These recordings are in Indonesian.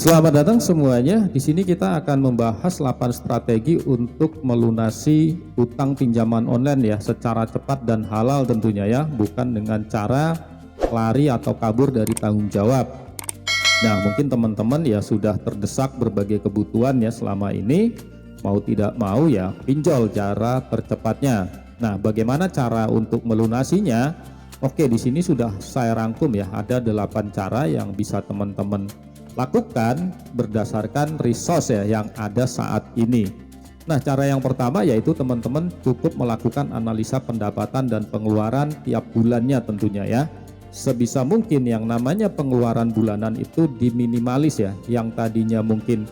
Selamat datang semuanya. Di sini kita akan membahas 8 strategi untuk melunasi utang pinjaman online ya, secara cepat dan halal tentunya ya, bukan dengan cara lari atau kabur dari tanggung jawab. Nah, mungkin teman-teman ya sudah terdesak berbagai kebutuhan ya selama ini, mau tidak mau ya pinjol cara tercepatnya. Nah, bagaimana cara untuk melunasinya? Oke, di sini sudah saya rangkum ya, ada 8 cara yang bisa teman-teman lakukan berdasarkan resource ya yang ada saat ini. Nah, cara yang pertama yaitu teman-teman cukup melakukan analisa pendapatan dan pengeluaran tiap bulannya tentunya ya. Sebisa mungkin yang namanya pengeluaran bulanan itu diminimalis ya. Yang tadinya mungkin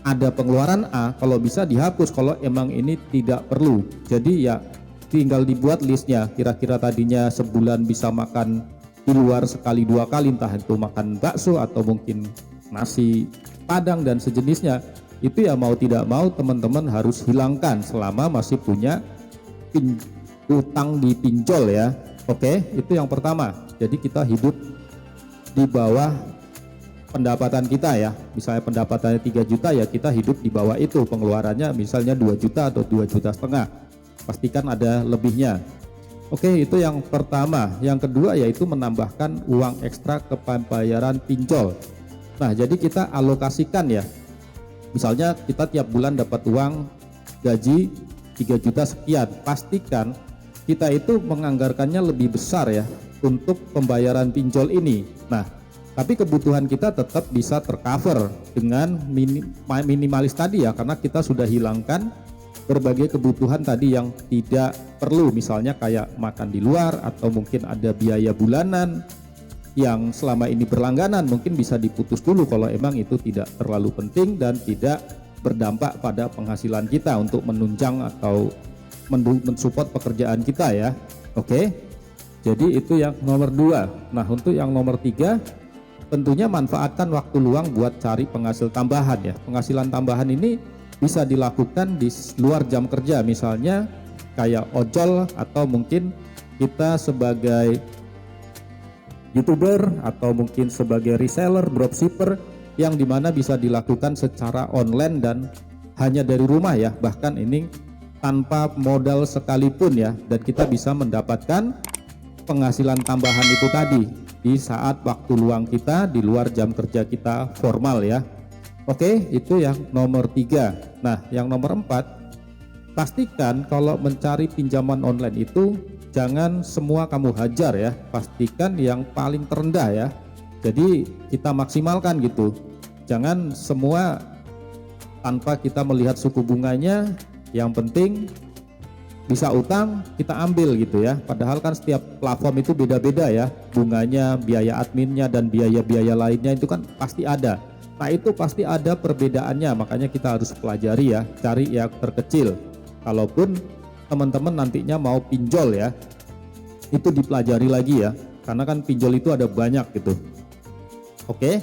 ada pengeluaran A, kalau bisa dihapus kalau emang ini tidak perlu. Jadi ya tinggal dibuat listnya, kira-kira tadinya sebulan bisa makan di luar sekali 2 kali, entah itu makan bakso atau mungkin nasi padang dan sejenisnya, itu ya mau tidak mau teman-teman harus hilangkan selama masih punya utang di pinjol ya. Oke, itu yang pertama. Jadi kita hidup di bawah pendapatan kita ya. Misalnya pendapatannya 3 juta ya kita hidup di bawah itu, pengeluarannya misalnya 2 juta atau 2,5 juta. Pastikan ada lebihnya. Oke, itu yang pertama. Yang kedua yaitu menambahkan uang ekstra ke pembayaran pinjol. Nah, jadi kita alokasikan ya. Misalnya kita tiap bulan dapat uang gaji 3 juta sekian. Pastikan kita itu menganggarkannya lebih besar ya untuk pembayaran pinjol ini. Nah, tapi kebutuhan kita tetap bisa tercover dengan minimalis tadi ya, karena kita sudah hilangkan berbagai kebutuhan tadi yang tidak perlu, misalnya kayak makan di luar atau mungkin ada biaya bulanan yang selama ini berlangganan, mungkin bisa diputus dulu kalau emang itu tidak terlalu penting dan tidak berdampak pada penghasilan kita untuk menunjang atau mensupport pekerjaan kita ya. Oke, jadi itu yang nomor 2. Nah, untuk yang nomor 3 tentunya manfaatkan waktu luang buat cari penghasil tambahan ya. Penghasilan tambahan ini bisa dilakukan di luar jam kerja, misalnya kayak ojol atau mungkin kita sebagai YouTuber atau mungkin sebagai reseller, dropshipper yang dimana bisa dilakukan secara online dan hanya dari rumah ya, bahkan ini tanpa modal sekalipun ya, dan kita bisa mendapatkan penghasilan tambahan itu tadi di saat waktu luang kita di luar jam kerja kita formal ya. Oke, itu yang nomor 3. Nah, yang nomor 4, pastikan kalau mencari pinjaman online itu jangan semua kamu hajar ya, pastikan yang paling terendah ya. Jadi kita maksimalkan gitu, jangan semua tanpa kita melihat suku bunganya, yang penting bisa utang kita ambil gitu ya. Padahal kan setiap platform itu beda-beda ya, bunganya, biaya adminnya dan biaya-biaya lainnya itu kan pasti ada. Nah, itu pasti ada perbedaannya, makanya kita harus pelajari ya, cari yang terkecil. Kalaupun teman-teman nantinya mau pinjol ya, itu dipelajari lagi ya, karena kan pinjol itu ada banyak gitu. Oke,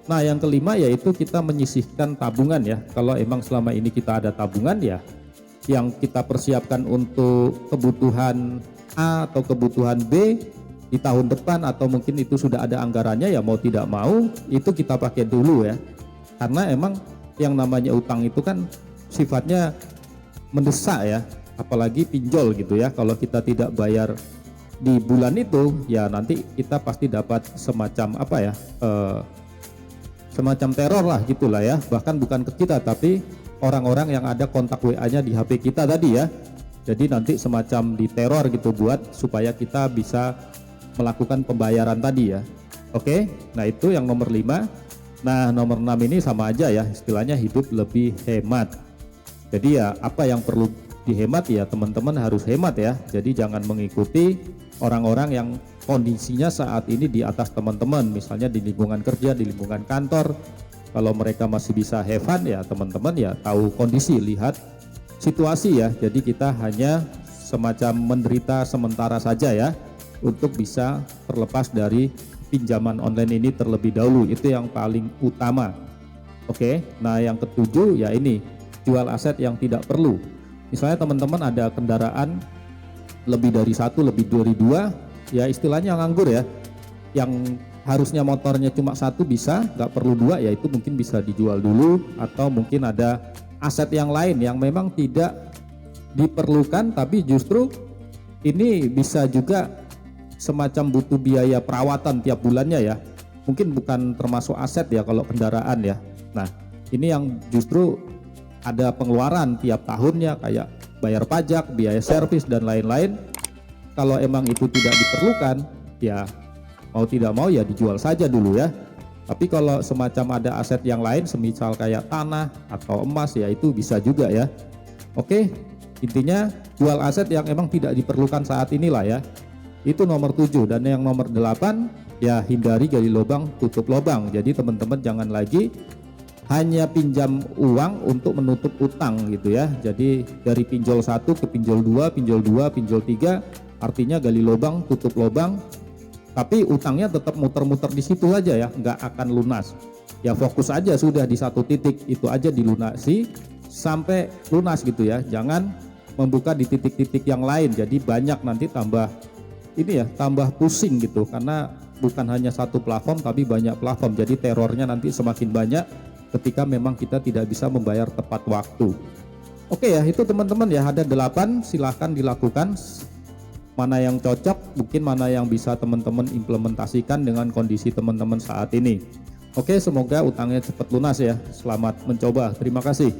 nah yang kelima yaitu kita menyisihkan tabungan ya. Kalau emang selama ini kita ada tabungan ya, yang kita persiapkan untuk kebutuhan A atau kebutuhan B di tahun depan atau mungkin itu sudah ada anggarannya ya, mau tidak mau itu kita pakai dulu ya, karena emang yang namanya utang itu kan sifatnya mendesak ya, apalagi pinjol gitu ya. Kalau kita tidak bayar di bulan itu ya nanti kita pasti dapat semacam apa ya, semacam teror lah gitulah ya, bahkan bukan ke kita tapi orang-orang yang ada kontak WA-nya di HP kita tadi ya. Jadi nanti semacam diteror gitu buat supaya kita bisa melakukan pembayaran tadi ya. Oke, nah itu yang nomor 5. Nah, nomor 6 ini sama aja ya, istilahnya hidup lebih hemat. Jadi ya apa yang perlu dihemat ya teman-teman harus hemat ya. Jadi jangan mengikuti orang-orang yang kondisinya saat ini di atas teman-teman, misalnya di lingkungan kerja, di lingkungan kantor. Kalau mereka masih bisa have fun ya teman-teman ya tahu kondisi, lihat situasi ya. Jadi kita hanya semacam menderita sementara saja ya, untuk bisa terlepas dari pinjaman online ini terlebih dahulu. Itu yang paling utama. Oke, nah yang ketujuh ya ini, jual aset yang tidak perlu. Misalnya teman-teman ada kendaraan lebih dari 1, lebih dari 2, ya istilahnya nganggur ya, yang harusnya motornya cuma satu bisa, nggak perlu dua, ya itu mungkin bisa dijual dulu, atau mungkin ada aset yang lain yang memang tidak diperlukan tapi justru ini bisa juga semacam butuh biaya perawatan tiap bulannya ya, mungkin bukan termasuk aset ya kalau kendaraan ya. Nah ini yang justru ada pengeluaran tiap tahunnya kayak bayar pajak, biaya servis dan lain-lain. Kalau emang itu tidak diperlukan ya mau tidak mau ya dijual saja dulu ya. Tapi kalau semacam ada aset yang lain semisal kayak tanah atau emas ya itu bisa juga ya. Oke, intinya jual aset yang emang tidak diperlukan saat inilah ya. Itu nomor 7. Dan yang nomor 8 ya hindari gali lubang tutup lubang. Jadi teman-teman jangan lagi hanya pinjam uang untuk menutup utang gitu ya. Jadi dari pinjol 1 ke pinjol 2, pinjol 2, pinjol 3, artinya gali lubang tutup lubang, tapi utangnya tetap muter-muter di situ aja ya, nggak akan lunas. Ya fokus aja sudah di satu titik, itu aja dilunasi sampai lunas gitu ya. Jangan membuka di titik-titik yang lain, jadi banyak nanti tambah ini ya, tambah pusing gitu, karena bukan hanya satu platform tapi banyak platform, jadi terornya nanti semakin banyak ketika memang kita tidak bisa membayar tepat waktu. Oke ya, itu teman-teman ya, ada 8, silahkan dilakukan. Mana yang cocok, mungkin mana yang bisa teman-teman implementasikan dengan kondisi teman-teman saat ini. Oke, semoga utangnya cepat lunas ya. Selamat mencoba. Terima kasih.